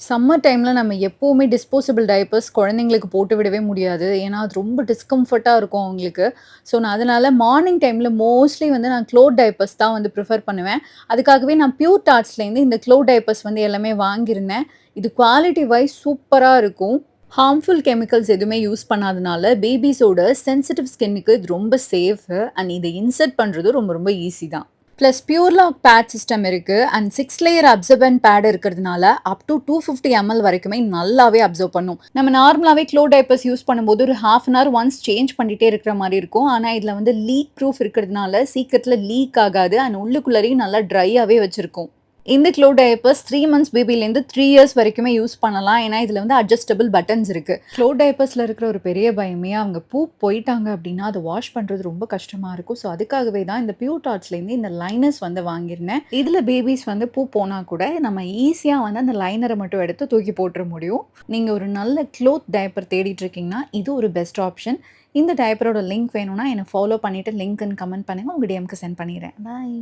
Summer டைம்ல நம்ம எப்பவுமே டிஸ்போசபிள் டயப்பர்ஸ் குழந்தைங்களுக்கு போட்டு விடவே முடியாது. ஏன்னா, அது ரொம்ப டிஸ்கம்ஃபர்ட்டா இருக்கும் அவங்களுக்கு. ஸோ, நான் அதனால மார்னிங் டைம்ல மோஸ்ட்லி நான் க்ளோத் டயப்பர்ஸ் தான் ப்ரிஃபர் பண்ணுவேன். அதுக்காகவே நான் பியூர் டாட்ஸ்லேருந்து இந்த க்ளோத் டயப்பர்ஸ் எல்லாமே வாங்கியிருந்தேன். இது குவாலிட்டி வைஸ் சூப்பரா இருக்கும். ஹார்ம்ஃபுல் கெமிக்கல்ஸ் எதுவுமே யூஸ் பண்ணாதனால, பேபீஸோட சென்சிட்டிவ் ஸ்கின்னுக்கு இது ரொம்ப சேஃபு. அண்ட் இத இன்சர்ட் பண்றதும் ரொம்ப ரொம்ப ஈஸி தான். Plus pure lock pad system இருக்கு. அண்ட் 6 லேயர் அப்சர்பன்ட் பேட் இருக்கிறதுனால அப் டூ 250 ml வரைக்குமே நல்லாவே அப்சர்வ் பண்ணும். நம்ம நார்மலாவே க்ளோ டைப்பர்ஸ் யூஸ் பண்ணும்போது ஒரு half an hour once change பண்ணிட்டே இருக்கிற மாரி இருக்கும். ஆனா இதுல லீக் ப்ரூஃப் இருக்கிறதுனால சீக்கிரத்துல லீக் ஆகாது. அண்ட் உள்ளுக்குள்ளரையும் நல்லா ட்ரையாவே வச்சிருக்கும். இந்த க்ளோ டயப்பர்ஸ் 3 மந்த்ஸ் பேபிலேருந்து 3 இயர்ஸ் வரைக்குமே யூஸ் பண்ணலாம். ஏன்னா, இதில அட்ஜஸ்டபிள் பட்டன்ஸ் இருக்கு. க்ளோ டயப்பர்ஸ்ல இருக்கிற ஒரு பெரிய பயமே, அவங்க போயிட்டாங்க அப்டின்னா, அத வாஷ் பண்றது ரொம்ப கஷ்டமா இருக்கும். ஸோ, அதுக்காகவே தான் இந்த பியூர் டாட்ஸ்லேருந்து இந்த லைனர்ஸ் வாங்கியிருந்தேன். இதில பேபீஸ் போனா கூட நம்ம ஈஸியா அந்த லைனர மட்டும் எடுத்து தூக்கி போட்டுற முடியும். நீங்க ஒரு நல்ல க்ளோத் டயப்பர் தேடிட்டு இருக்கீங்கன்னா, இது ஒரு பெஸ்ட் ஆப்ஷன். இந்த டயப்பரோட லிங்க் வேணும்னா என்ன ஃபாலோ பண்ணிட்டு லிங்க்ன்னு கமெண்ட் பண்ணுங்க. உங்க டிஎம்க்கு சென்ட் பண்ணிடுறேன். பாய்.